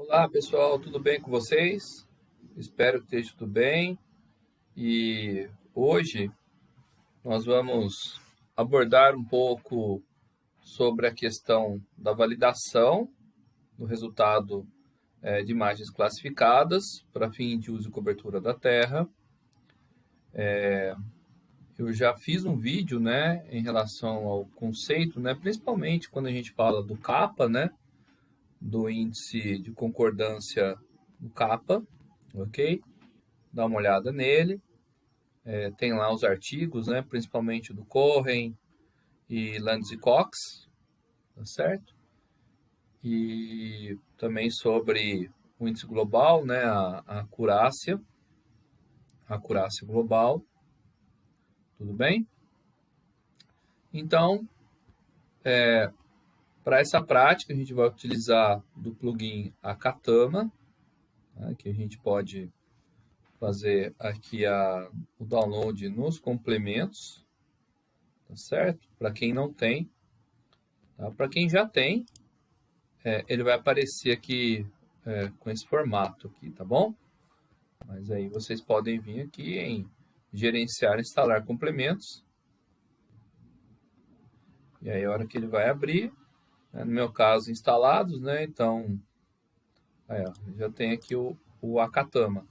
Olá pessoal, tudo bem com vocês? Espero que esteja tudo bem. E hoje nós vamos abordar um pouco sobre a questão da validação do resultado de imagens classificadas para fim de uso e cobertura da Terra. Eu já fiz um vídeo, em relação ao conceito, principalmente quando a gente fala do CAPA, do índice de concordância do CAPA, ok? Dá uma olhada nele. Tem lá os artigos, principalmente do Cohen e Landes e Cox, tá certo? E também sobre o índice global, a acurácia global, tudo bem? Então, para essa prática, a gente vai utilizar do plugin Akatama, que a gente pode fazer aqui o download nos complementos, tá certo? Para quem não tem, tá? Para quem já tem, ele vai aparecer aqui com esse formato aqui, tá bom? Mas aí vocês podem vir aqui em gerenciar e instalar complementos. E aí a hora que ele vai abrir, no meu caso instalados, então aí, ó, já tem aqui o Akatama.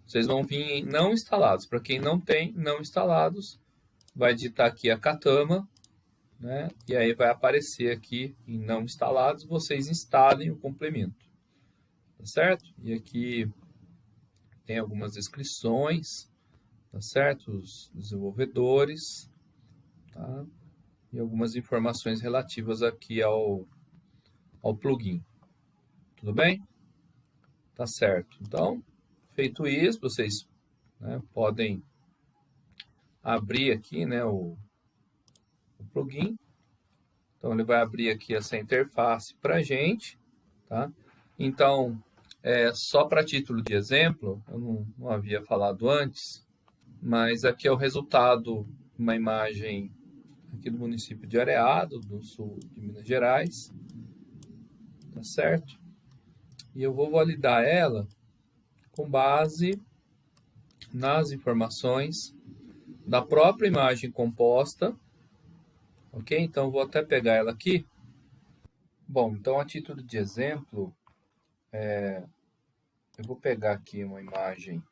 Vocês vão vir em não instalados. Para quem não tem não instalados, vai digitar aqui Akatama, e aí vai aparecer aqui em não instalados, vocês instalem o complemento, tá certo? E aqui tem algumas descrições, tá certo? Os desenvolvedores, tá? E algumas informações relativas aqui ao plugin. Tudo bem? Tá certo. Então, feito isso, vocês podem abrir aqui o plugin. Então, ele vai abrir aqui essa interface para a gente, tá? Então, só para título de exemplo, eu não havia falado antes, mas aqui é o resultado, uma imagem aqui do município de Areado, do sul de Minas Gerais, tá certo? E eu vou validar ela com base nas informações da própria imagem composta, ok? Então, vou até pegar ela aqui. Bom, então, a título de exemplo, eu vou pegar aqui uma imagem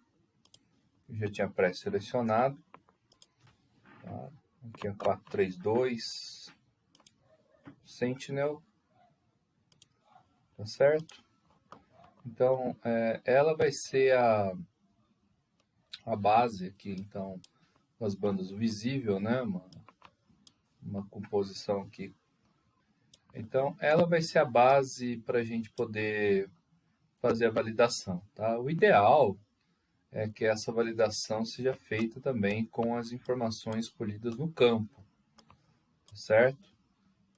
que eu já tinha pré-selecionado, tá? Aqui é 432 Sentinel, tá certo? Então, ela vai ser a base aqui, então, das bandas do visível, uma composição aqui. Então, ela vai ser a base para a gente poder fazer a validação, tá? O ideal é que essa validação seja feita também com as informações colhidas no campo, tá certo?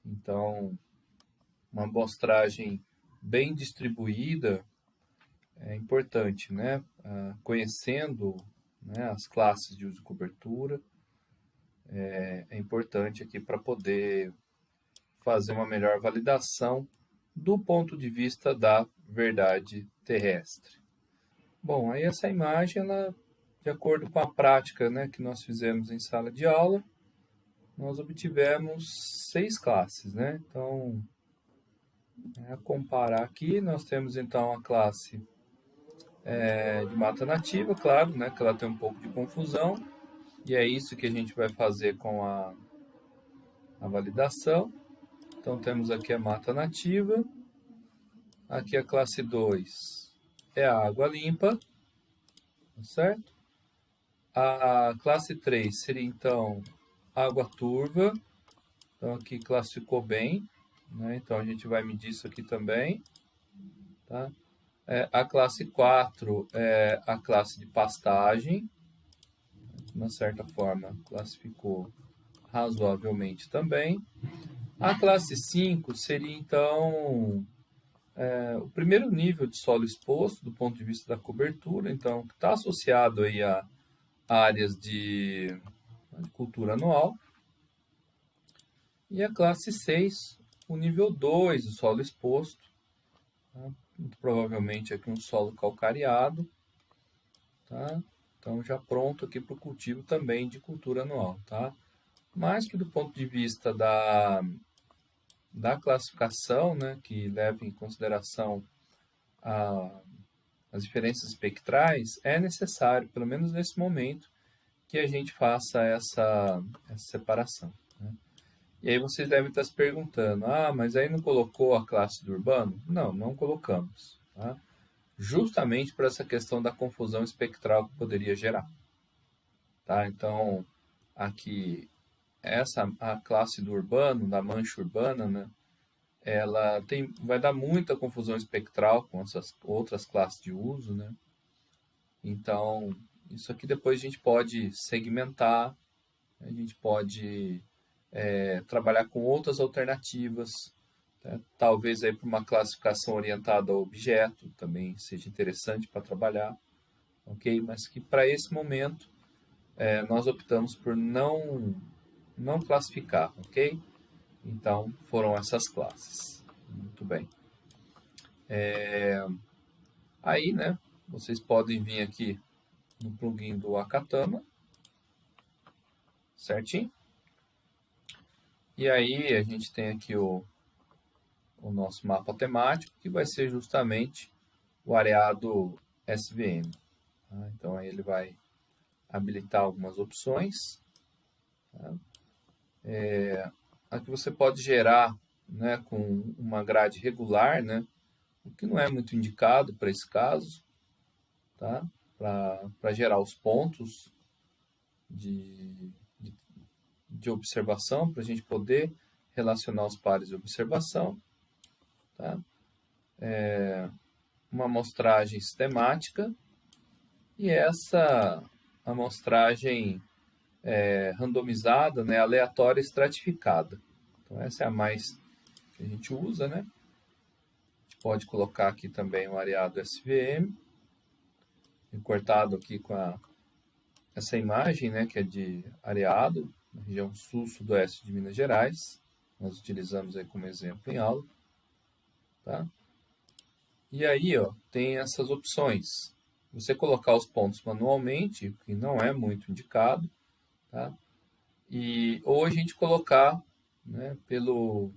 Então, uma amostragem bem distribuída é importante, conhecendo as classes de uso e cobertura, é importante aqui para poder fazer uma melhor validação do ponto de vista da verdade terrestre. Bom, aí essa imagem, ela, de acordo com a prática que nós fizemos em sala de aula, nós obtivemos 6 classes. Então, a comparar aqui, nós temos então a classe de mata nativa, claro, que ela tem um pouco de confusão, e é isso que a gente vai fazer com a validação. Então, temos aqui a mata nativa, aqui a classe 2 é a água limpa, tá certo? A classe 3 seria, então, água turva, então aqui classificou bem, então a gente vai medir isso aqui também, tá? A classe 4 é a classe de pastagem, de uma certa forma classificou razoavelmente também. A classe 5 seria, então, o primeiro nível de solo exposto do ponto de vista da cobertura, então, que está associado aí a áreas de cultura anual. E a classe 6, o nível 2 do solo exposto, tá? muito provavelmente aqui um solo calcareado, tá? Então já pronto aqui para o cultivo também de cultura anual, tá? Mas que do ponto de vista da classificação, né, que leva em consideração as diferenças espectrais, é necessário, pelo menos nesse momento, que a gente faça essa separação, né? E aí vocês devem estar se perguntando, mas aí não colocou a classe do urbano? Não, não colocamos, tá? Justamente por essa questão da confusão espectral que poderia gerar, tá? Então, aqui, a classe do urbano, da mancha urbana, né, ela vai dar muita confusão espectral com essas outras classes de uso, né? Então, isso aqui depois a gente pode segmentar, a gente pode trabalhar com outras alternativas, né? Talvez aí para uma classificação orientada ao objeto também seja interessante para trabalhar, ok? Mas que para esse momento nós optamos por não classificar, ok? Então foram essas classes. Muito bem. Aí, né, vocês podem vir aqui no plugin do Akatama, certinho? E aí a gente tem aqui o nosso mapa temático, que vai ser justamente o areado SVM. Tá? Então aí ele vai habilitar algumas opções. Tá? Aqui você pode gerar, né, com uma grade regular, né, o que não é muito indicado para esse caso, tá? Para gerar os pontos de observação, para a gente poder relacionar os pares de observação. Tá? Uma amostragem sistemática e essa amostragem randomizada, né, aleatória estratificada. Então essa é a mais que a gente usa, né? A gente pode colocar aqui também o areado SVM, cortado aqui com essa imagem, né, que é de areado, na região sul-sudoeste de Minas Gerais. Nós utilizamos aí como exemplo em aula. Tá? E aí, ó, tem essas opções. Você colocar os pontos manualmente, que não é muito indicado, tá? Ou a gente colocar, né, pelo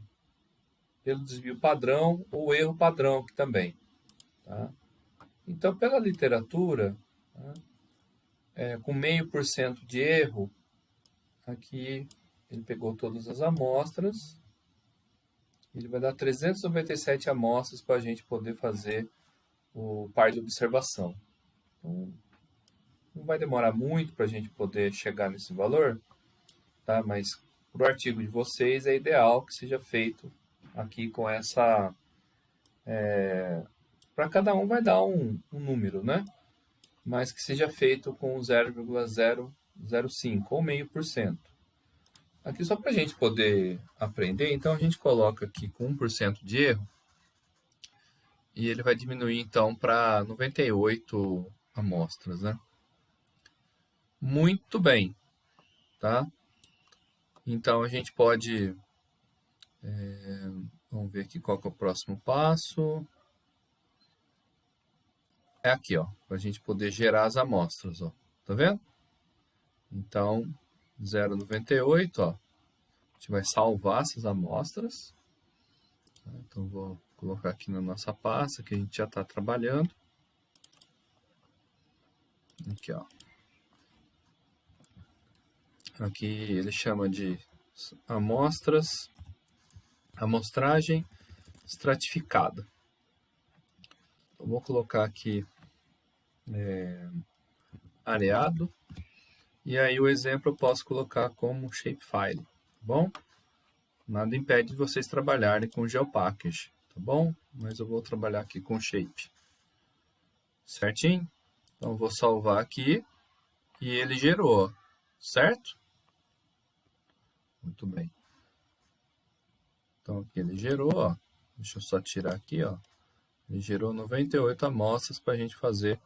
desvio padrão ou erro padrão aqui também. Tá? Então, pela literatura, tá, com 0,5% de erro, aqui ele pegou todas as amostras, ele vai dar 397 amostras para a gente poder fazer o par de observação. Então, não vai demorar muito para a gente poder chegar nesse valor, tá? Mas para o artigo de vocês é ideal que seja feito aqui com essa... para cada um vai dar um número, né? Mas que seja feito com 0,005 ou 0,5%. Aqui só para a gente poder aprender, então a gente coloca aqui com 1% de erro e ele vai diminuir então para 98 amostras, né? Muito bem, tá? Então a gente pode... vamos ver aqui qual que é o próximo passo. É aqui, ó, para a gente poder gerar as amostras, ó. Tá vendo? Então, 0,98, ó. A gente vai salvar essas amostras. Então, vou colocar aqui na nossa pasta que a gente já está trabalhando. Aqui, ó. Aqui ele chama de amostras, amostragem estratificada. Eu vou colocar aqui areado. E aí o exemplo eu posso colocar como shapefile, tá bom? Nada impede de vocês trabalharem com GeoPackage, tá bom? Mas eu vou trabalhar aqui com shape. Certinho? Então eu vou salvar aqui e ele gerou, certo? Muito bem. Então aqui ele gerou, ó. Deixa eu só tirar aqui, ó. Ele gerou 98 amostras para a gente fazer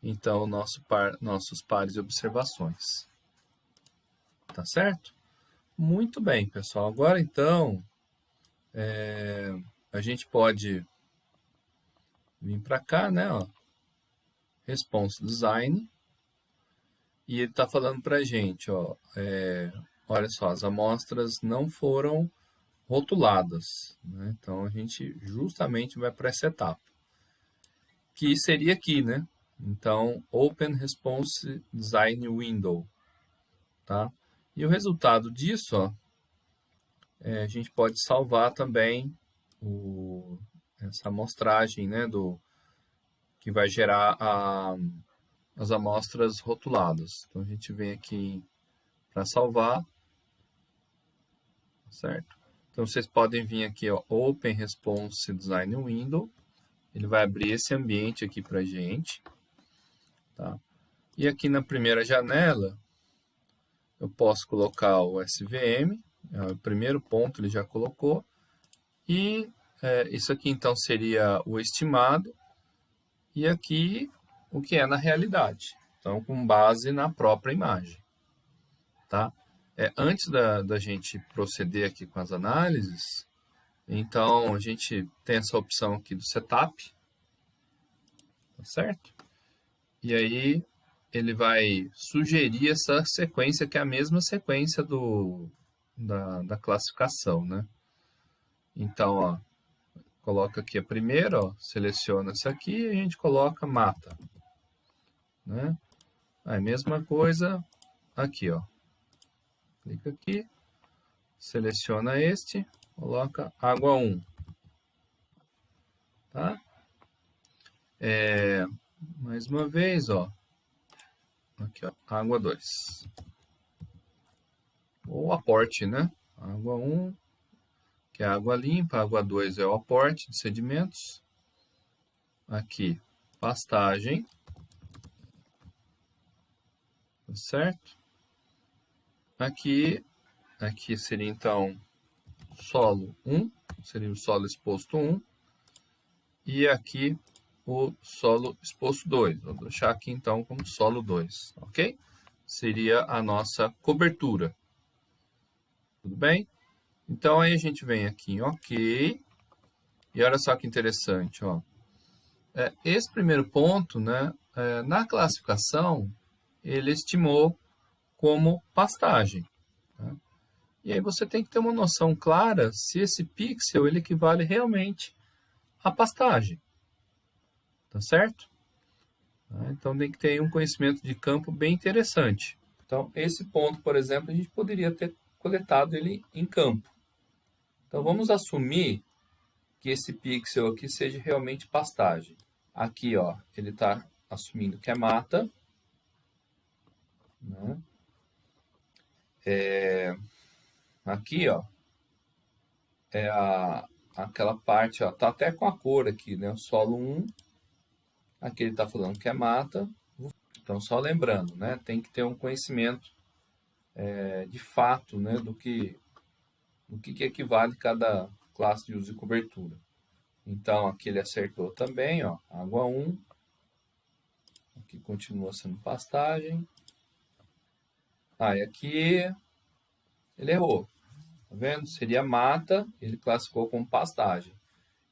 então nossos pares de observações. Tá certo? Muito bem, pessoal. Agora então a gente pode vim para cá, né, ó, response design, e ele está falando para a gente, ó, olha só, as amostras não foram rotuladas, né? Então a gente justamente vai para essa etapa, que seria aqui, né? Então, Open Response Design Window, tá? E o resultado disso, ó, a gente pode salvar também essa amostragem, né, que vai gerar as amostras rotuladas. Então a gente vem aqui para salvar, certo? Então vocês podem vir aqui, ó, Open Response Design Window. Ele vai abrir esse ambiente aqui para a gente, tá? E aqui na primeira janela, eu posso colocar o SVM, o primeiro ponto ele já colocou, e isso aqui então seria o estimado, e aqui o que é na realidade, então com base na própria imagem, tá? Antes da gente proceder aqui com as análises, então a gente tem essa opção aqui do setup, tá certo? E aí ele vai sugerir essa sequência que é a mesma sequência da classificação, né? Então, ó, coloca aqui a primeira, ó, seleciona essa aqui e a gente coloca mata, né? A mesma coisa aqui, ó. Clica aqui, seleciona este, coloca água 1, tá? Mais uma vez, ó. Aqui, ó, água 2. Ou aporte, né? Água 1, que é a água limpa, água 2 é o aporte de sedimentos. Aqui, pastagem, tá certo? Aqui seria então solo 1, seria o solo exposto 1, e aqui o solo exposto 2. Vou deixar aqui então como solo 2, ok? Seria a nossa cobertura. Tudo bem? Então aí a gente vem aqui em OK, e olha só que interessante, ó. Esse primeiro ponto, né, na classificação, ele estimou como pastagem, tá? E aí você tem que ter uma noção clara se esse pixel ele equivale realmente à pastagem, tá certo? Então tem que ter um conhecimento de campo bem interessante. Então esse ponto, por exemplo, a gente poderia ter coletado ele em campo. Então vamos assumir que esse pixel aqui seja realmente pastagem. Aqui, ó, ele está assumindo que é mata, né? Aqui, ó, é aquela parte, ó, tá até com a cor aqui, né? O solo 1, aqui ele está falando que é mata. Então, só lembrando, né? Tem que ter um conhecimento de fato, né? Do que equivale cada classe de uso e cobertura. Então, aqui ele acertou também, ó, água 1. Aqui continua sendo pastagem. E aqui ele errou. Tá vendo? Seria mata, ele classificou como pastagem.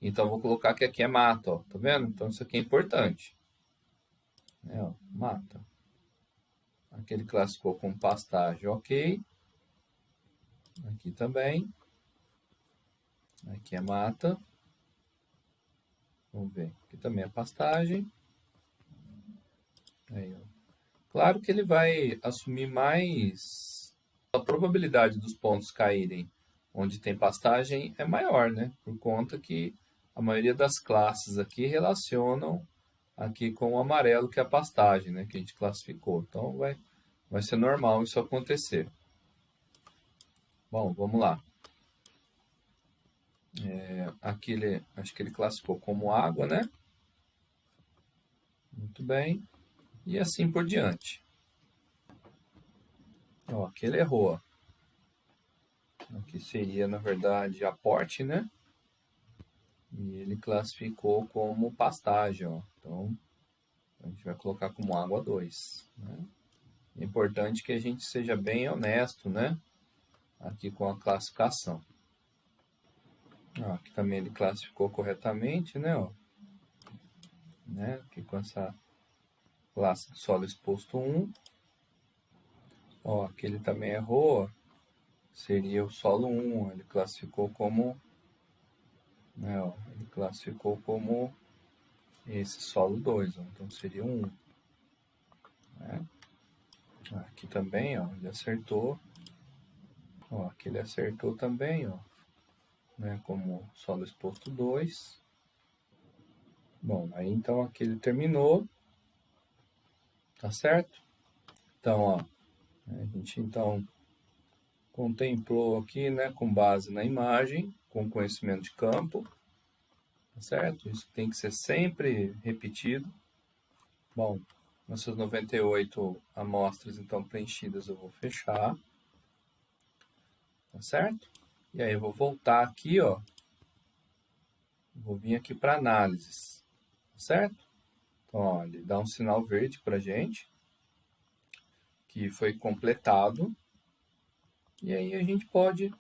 Então, vou colocar que aqui é mata, ó. Tá vendo? Então, isso aqui é importante. Ó, mata. Aqui ele classificou como pastagem, ok. Aqui também. Aqui é mata. Vamos ver. Aqui também é pastagem. Aí, ó. Claro que ele vai assumir mais... A probabilidade dos pontos caírem onde tem pastagem é maior, né? Por conta que a maioria das classes aqui relacionam aqui com o amarelo, que é a pastagem, né? Que a gente classificou. Então, vai ser normal isso acontecer. Bom, vamos lá. Aqui acho que ele classificou como água, né? Muito bem. E assim por diante. Ó, aqui ele errou. Aqui seria, na verdade, aporte, né? E ele classificou como pastagem, ó. Então, a gente vai colocar como água 2, né? É importante que a gente seja bem honesto, né? Aqui com a classificação. Aqui também ele classificou corretamente, né? Ó. né? Aqui com essa classe de solo exposto 1. Ó, aqui ele também errou, ó. Seria o solo 1, ele classificou como, né, ó, ele classificou como esse solo 2, ó, então seria 1. Né? Aqui também, ó, ele acertou. Ó, aqui ele acertou também, ó, né, como solo exposto 2. Bom, aí então aqui ele terminou, tá certo? Então, ó, a gente então contemplou aqui, né, com base na imagem, com conhecimento de campo, tá certo? Isso tem que ser sempre repetido. Bom, nossas 98 amostras então preenchidas eu vou fechar, tá certo? E aí eu vou voltar aqui, ó, vou vir aqui para análises, tá certo? Então, ó, ele dá um sinal verde para gente, que foi completado, e aí a gente pode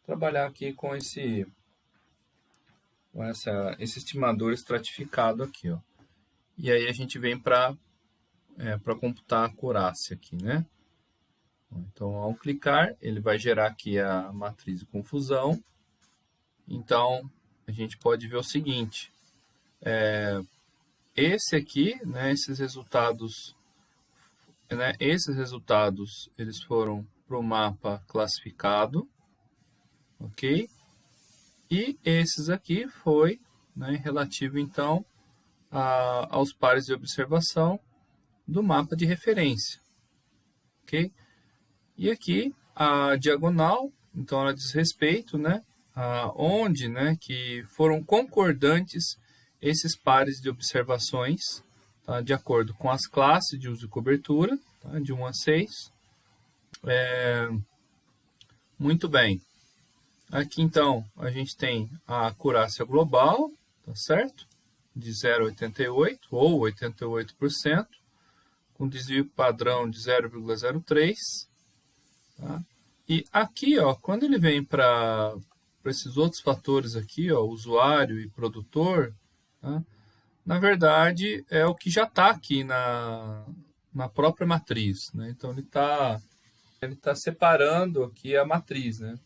trabalhar aqui com esse estimador estratificado aqui, ó. E aí a gente vem para computar a acurácia aqui, né? Então, ao clicar, ele vai gerar aqui a matriz de confusão. Então, a gente pode ver o seguinte, esse aqui, né, esses resultados, eles foram para o mapa classificado, ok? E esses aqui foi, né, relativo, então, aos pares de observação do mapa de referência, ok? E aqui, a diagonal, então, ela diz respeito, né, onde, né, que foram concordantes esses pares de observações, tá, de acordo com as classes de uso e cobertura, tá, de 1 a 6. Muito bem. Aqui, então, a gente tem a acurácia global, tá certo? De 0,88 ou 88%, com desvio padrão de 0,03. Tá? E aqui, ó, quando ele vem para esses outros fatores aqui, ó, usuário e produtor, tá? Na verdade, é o que já está aqui na própria matriz, né? Então, ele tá separando aqui a matriz, né?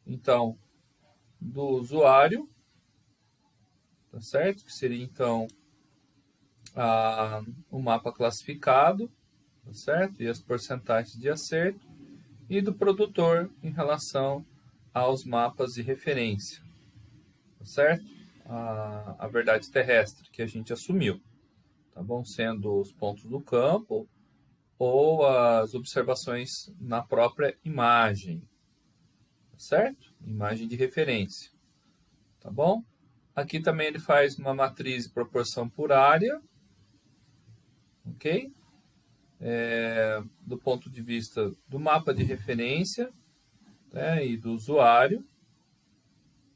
Então, do usuário, tá certo? Que seria, então, o mapa classificado, tá certo? E as porcentagens de acerto. E do produtor em relação aos mapas de referência, tá certo? A verdade terrestre que a gente assumiu, tá bom? Sendo os pontos do campo ou as observações na própria imagem, tá certo? Imagem de referência, tá bom? Aqui também ele faz uma matriz de proporção por área, ok? Do ponto de vista do mapa de referência, né, e do usuário,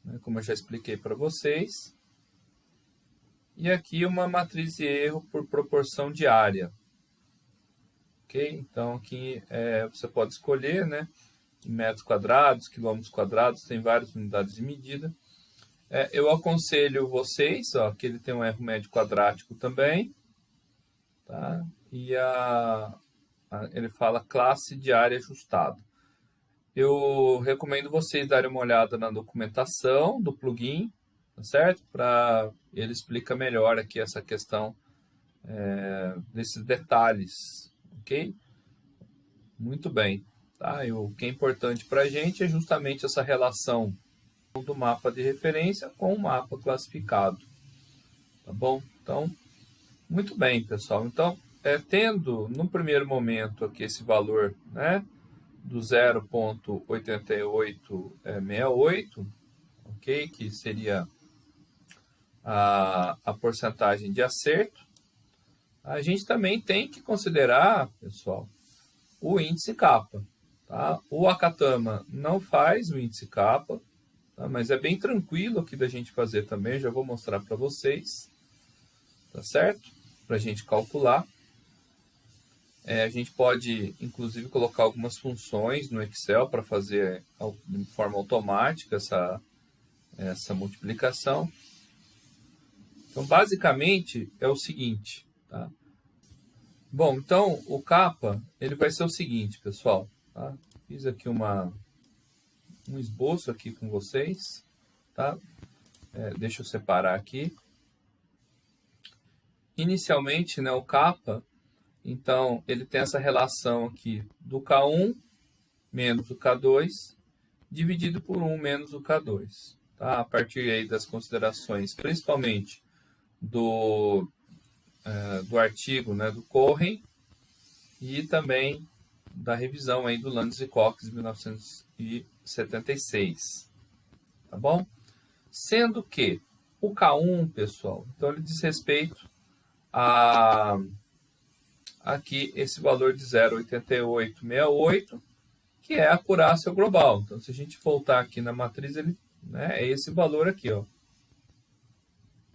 né, como eu já expliquei para vocês. E aqui uma matriz de erro por proporção de área. Ok? Então aqui você pode escolher, né, em metros quadrados, quilômetros quadrados, tem várias unidades de medida. Eu aconselho vocês, ó, que ele tem um erro médio quadrático também, tá? E ele fala classe de área ajustada. Eu recomendo vocês darem uma olhada na documentação do plugin, tá certo? Ele explica melhor aqui essa questão desses detalhes, ok? Muito bem. Tá? E o que é importante para a gente é justamente essa relação do mapa de referência com o mapa classificado. Tá bom? Então, muito bem, pessoal. Então, tendo no primeiro momento aqui esse valor, né, do 0,8868, ok? Que seria a porcentagem de acerto. A gente também tem que considerar, pessoal, o índice kappa. Tá? O Akatama não faz o índice kappa, tá? Mas é bem tranquilo aqui da gente fazer também, já vou mostrar para vocês, tá certo? Para a gente calcular. A gente pode, inclusive, colocar algumas funções no Excel para fazer de forma automática essa multiplicação. Então, basicamente, é o seguinte, tá? Bom, então, o capa, ele vai ser o seguinte, pessoal, tá? Fiz aqui um esboço aqui com vocês, tá? Deixa eu separar aqui. Inicialmente, né, o capa, então, ele tem essa relação aqui do K1 menos o K2, dividido por 1 menos o K2. Tá? A partir aí das considerações, principalmente do artigo, né, do Cohen, e também da revisão aí do Landes e Cox, de 1976. Tá bom? Sendo que o K1, pessoal, então ele diz respeito a aqui esse valor de 0,8868, que é a acurácia global. Então, se a gente voltar aqui na matriz, ele, né, é esse valor aqui, ó.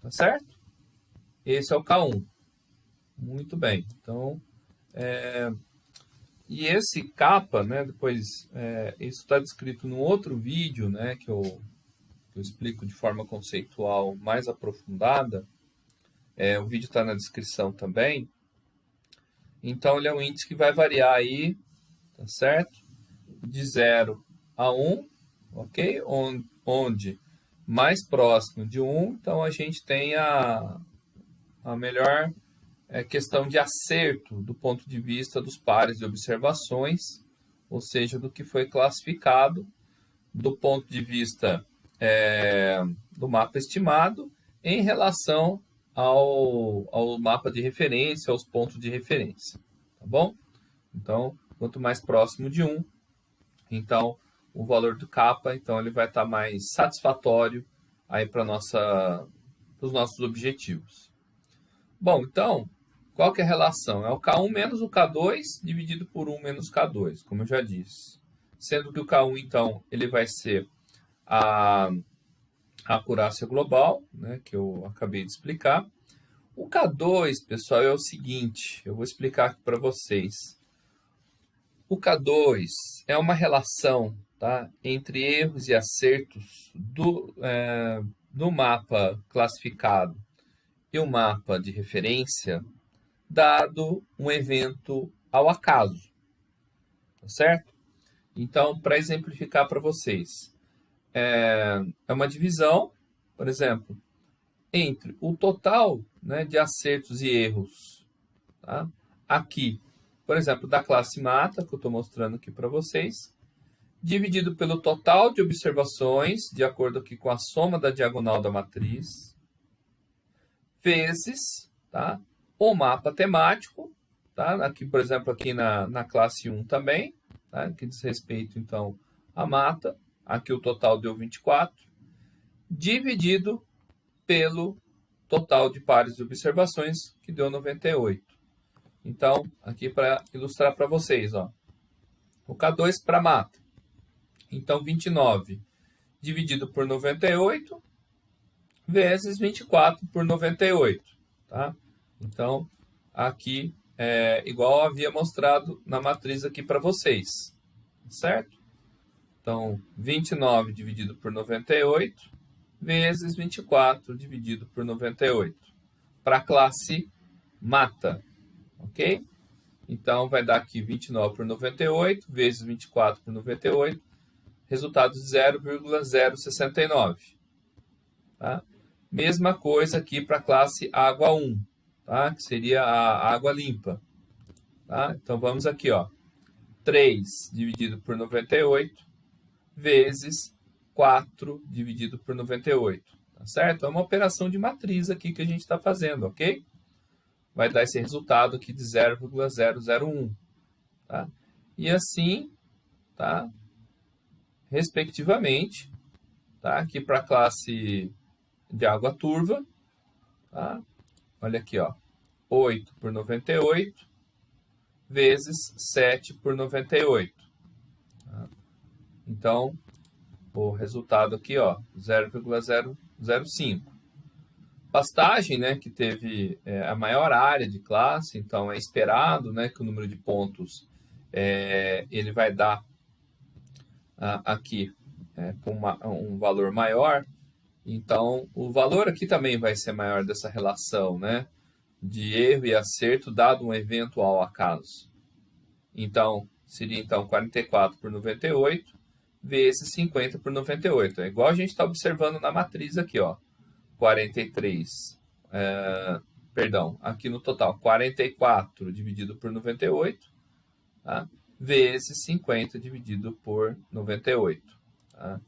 Tá certo? Esse é o K1. Muito bem. Então, e esse capa, né, depois, isso está descrito num outro vídeo, né, que eu explico de forma conceitual mais aprofundada. O vídeo está na descrição também. Então, ele é um índice que vai variar aí, tá certo? De 0 a 1, ok? Onde mais próximo de 1, então a gente tem a melhor questão de acerto do ponto de vista dos pares de observações, ou seja, do que foi classificado do ponto de vista do mapa estimado em relação ao mapa de referência, aos pontos de referência, tá bom? Então, quanto mais próximo de 1, então o valor do capa, então ele vai estar mais satisfatório aí para os nossos objetivos. Bom, então, qual que é a relação? É o K1 menos o K2 dividido por 1 menos K2, como eu já disse. Sendo que o K1, então, ele vai ser a acurácia global, né, que eu acabei de explicar. O K2, pessoal, é o seguinte, eu vou explicar aqui para vocês. O K2 é uma relação, tá, entre erros e acertos do mapa classificado e o mapa de referência, dado um evento ao acaso, tá certo? Então, para exemplificar para vocês, é uma divisão, por exemplo, entre o total, né, de acertos e erros, tá? Aqui, por exemplo, da classe mata, que eu estou mostrando aqui para vocês, dividido pelo total de observações, de acordo aqui com a soma da diagonal da matriz, vezes, tá, o mapa temático, tá? Aqui, por exemplo, aqui na classe 1 também, tá? Que diz respeito, então, à mata. Aqui o total deu 24, dividido pelo total de pares de observações, que deu 98. Então, aqui para ilustrar para vocês, ó, o K2 para mata. Então, 29 dividido por 98, vezes 24 por 98. Tá? Então, aqui é igual havia mostrado na matriz aqui para vocês. Certo? Então, 29 dividido por 98, vezes 24 dividido por 98. Para a classe mata. Ok? Então, vai dar aqui 29 por 98, vezes 24 por 98, resultado de 0,069. Tá? Mesma coisa aqui para a classe água 1, tá? Que seria a água limpa. Tá? Então, vamos aqui, ó. 3 dividido por 98, vezes 4 dividido por 98. Tá certo? É uma operação de matriz aqui que a gente está fazendo, ok? Vai dar esse resultado aqui de 0,001. Tá? E assim, tá? Respectivamente, tá? Aqui para a classe de água turva, tá? Olha aqui, ó, 8 por 98, vezes 7 por 98. Tá? Então, o resultado aqui, ó, 0,005. Pastagem, né, que teve a maior área de classe, então é esperado, né, que o número de pontos ele vai dar aqui com um valor maior. Então, o valor aqui também vai ser maior dessa relação, né? De erro e acerto dado um eventual acaso. Então, seria 44 por 98 vezes 50 por 98. É igual a gente está observando na matriz aqui, ó. 43, perdão, aqui no total, 44 dividido por 98, tá? Vezes 50 dividido por 98. Tá?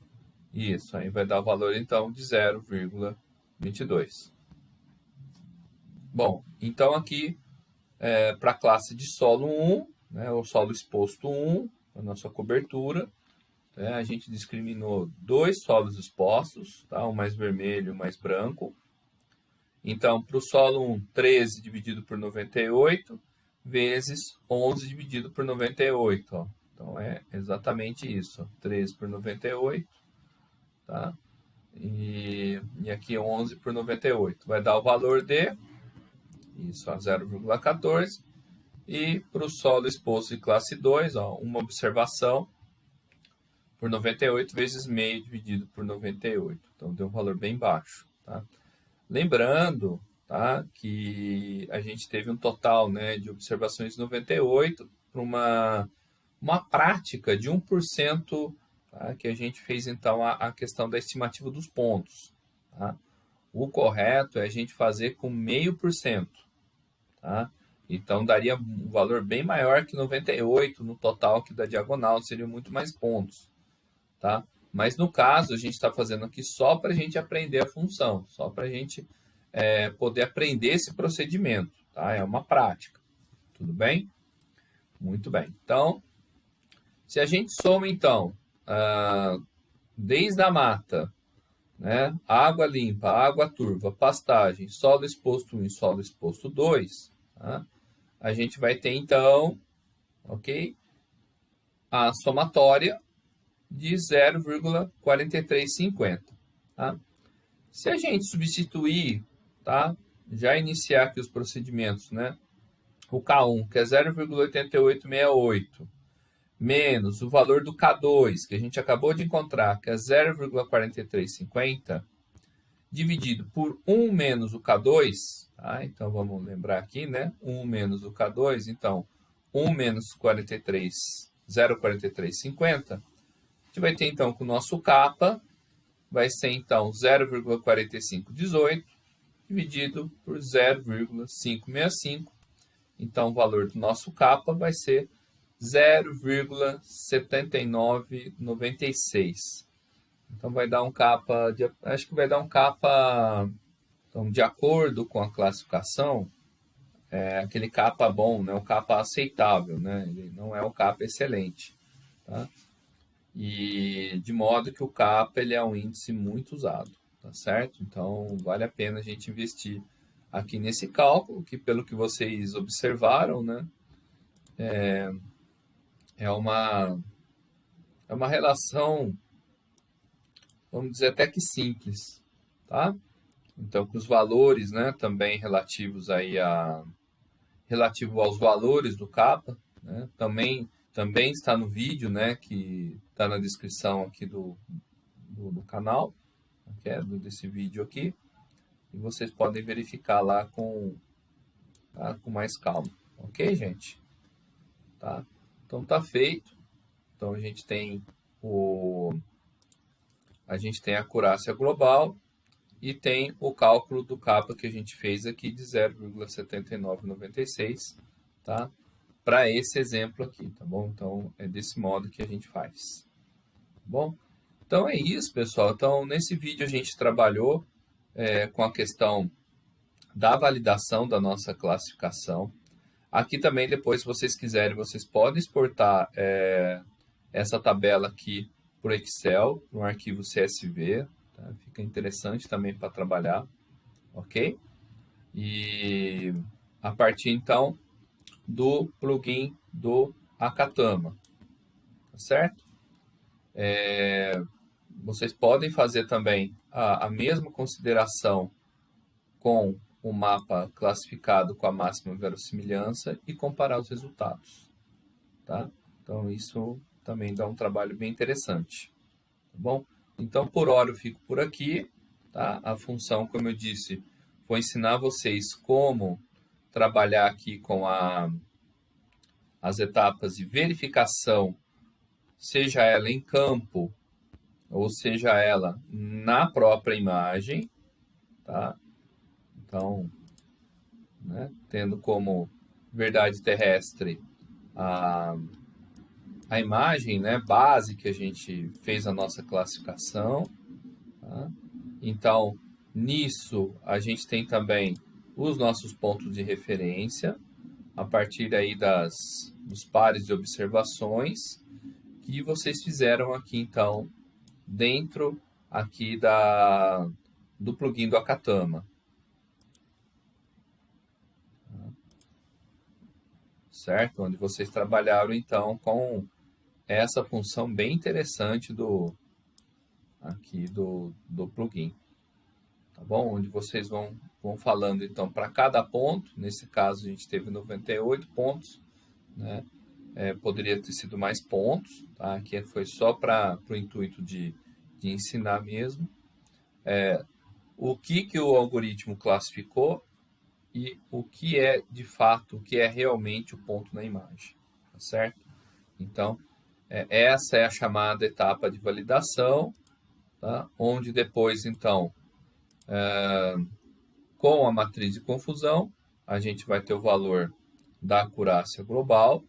Isso, aí vai dar o valor, então, de 0,22. Bom, então aqui, para a classe de solo 1, né, o solo exposto 1, a nossa cobertura, a gente discriminou 2 solos expostos, tá? Um mais vermelho e um mais branco. Então, para o solo 1, 13 dividido por 98, vezes 11 dividido por 98. Ó. Então, é exatamente isso. Ó. 13 por 98, tá? E aqui 11 por 98. Vai dar o valor de, isso, 0,14. E para o solo exposto de classe 2, ó, uma observação por 98 vezes meio dividido por 98. Então, deu um valor bem baixo, tá? Lembrando, tá, que a gente teve um total, né, de observações 98 para uma prática de 1%, tá, que a gente fez, então, a questão da estimativa dos pontos. Tá? O correto é a gente fazer com 0,5%. Tá? Então, daria um valor bem maior que 98 no total que da diagonal, seriam muito mais pontos. Tá? Mas no caso, a gente está fazendo aqui só para a gente aprender a função, só para a gente poder aprender esse procedimento. Tá? É uma prática. Tudo bem? Muito bem. Então, se a gente soma, então, desde a mata, né, água limpa, água turva, pastagem, solo exposto 1 e solo exposto 2, tá? A gente vai ter, então, ok? A somatória de 0,4350. Tá? Se a gente substituir, tá? Já iniciar aqui os procedimentos, né? O K1, que é 0,8868, menos o valor do K2, que a gente acabou de encontrar, que é 0,4350, dividido por 1 menos o K2, tá? Então vamos lembrar aqui, né? 1 menos o K2, então 1 menos 0,4350, a gente vai ter então que o nosso kappa vai ser então 0,4518 dividido por 0,565. Então o valor do nosso kappa vai ser 0,7996. Então vai dar um kappa, acho que vai dar um kappa, então, de acordo com a classificação, aquele kappa bom, né? O kappa aceitável, né? Ele não é o kappa excelente, tá? E de modo que o kappa ele é um índice muito usado, tá certo? Então vale a pena a gente investir aqui nesse cálculo, que pelo que vocês observaram, né? É uma relação, vamos dizer até que simples, tá? Então, com os valores, né, também relativos aí relativo aos valores do kappa, né, também está no vídeo, né, que está na descrição aqui do canal, que é desse vídeo aqui, e vocês podem verificar lá com mais calma, ok, gente? Tá? Então tá feito. Então a gente tem a acurácia global e tem o cálculo do kappa que a gente fez aqui de 0,7996, tá? Para esse exemplo aqui, tá bom? Então é desse modo que a gente faz. Tá bom? Então é isso, pessoal. Então nesse vídeo a gente trabalhou com a questão da validação da nossa classificação. Aqui também, depois, se vocês quiserem, vocês podem exportar essa tabela aqui para o Excel, no arquivo CSV. Tá? Fica interessante também para trabalhar, ok? E a partir, então, do plugin do Akatama, tá certo? Vocês podem fazer também a mesma consideração com o mapa classificado com a máxima verossimilhança e comparar os resultados, tá? Então, isso também dá um trabalho bem interessante, tá bom? Então, por hora eu fico por aqui. tá? A função, como eu disse, vou ensinar vocês como trabalhar aqui com as etapas de verificação, seja ela em campo ou seja ela na própria imagem, tá? Então, né, tendo como verdade terrestre a imagem, né, base que a gente fez a nossa classificação, tá? Então, nisso a gente tem também os nossos pontos de referência, a partir aí dos pares de observações que vocês fizeram aqui, então, dentro aqui do plugin do Akatama. Certo? Onde vocês trabalharam, então, com essa função bem interessante aqui do plugin. Tá bom? Onde vocês vão falando, então, para cada ponto. Nesse caso, a gente teve 98 pontos, né? Poderia ter sido mais pontos, tá? Aqui foi só para o intuito de ensinar mesmo. O que o algoritmo classificou e o que é de fato, o que é realmente o ponto na imagem, tá certo? Então, essa é a chamada etapa de validação, tá? Onde depois, então, com a matriz de confusão, a gente vai ter o valor da acurácia global,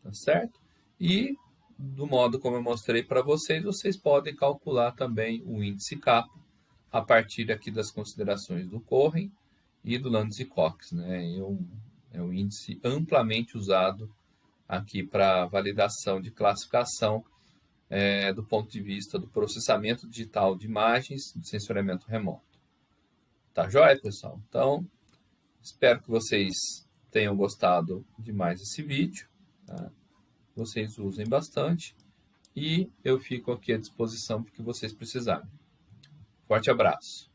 tá certo? E, do modo como eu mostrei para vocês, vocês podem calcular também o índice kappa a partir aqui das considerações do Cohen e do Landes e Cox, né? É um índice amplamente usado aqui para validação de classificação do ponto de vista do processamento digital de imagens de sensoriamento remoto. Tá joia, pessoal? Então, espero que vocês tenham gostado de mais esse vídeo, tá? Vocês usem bastante e eu fico aqui à disposição para o que vocês precisarem. Forte abraço!